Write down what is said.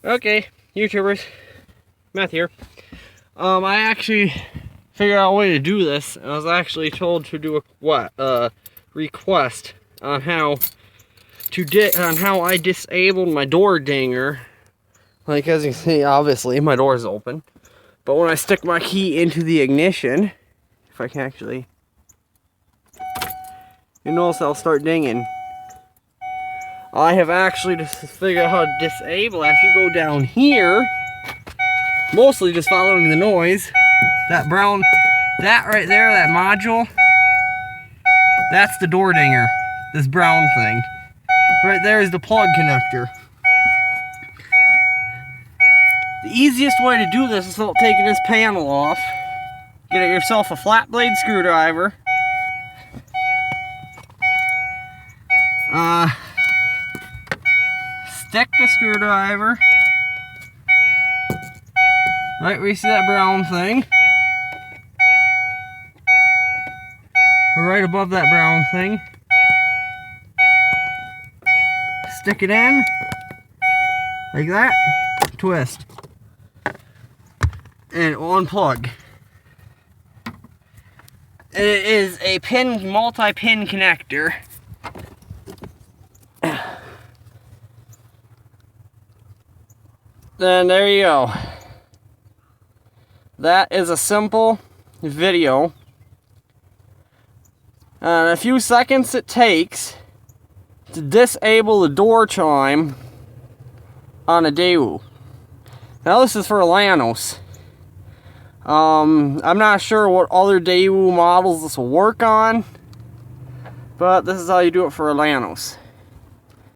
Okay, YouTubers, Matt here. I actually figured out a way to do this. I was actually told to do a request on how I disabled my door dinger. Like, as you can see, obviously my door is open, but when I stick my key into the ignition, if I can actually, you notice I'll start dinging. I have actually just figured out how to disable it. If you go down here, mostly just following the noise, that right there, that module, that's the door dinger, this brown thing. Right there is the plug connector. The easiest way to do this is without taking this panel off. Get yourself a flat blade screwdriver. Stick the screwdriver right where you see that brown thing. Right above that brown thing. Stick it in like that. Twist. And unplug. And it is a multi-pin connector. Then there you go. That is a simple video. A few seconds it takes to disable the door chime on a Daewoo. Now this is for a Lanos. I'm not sure what other Daewoo models this will work on, but this is how you do it for a Lanos.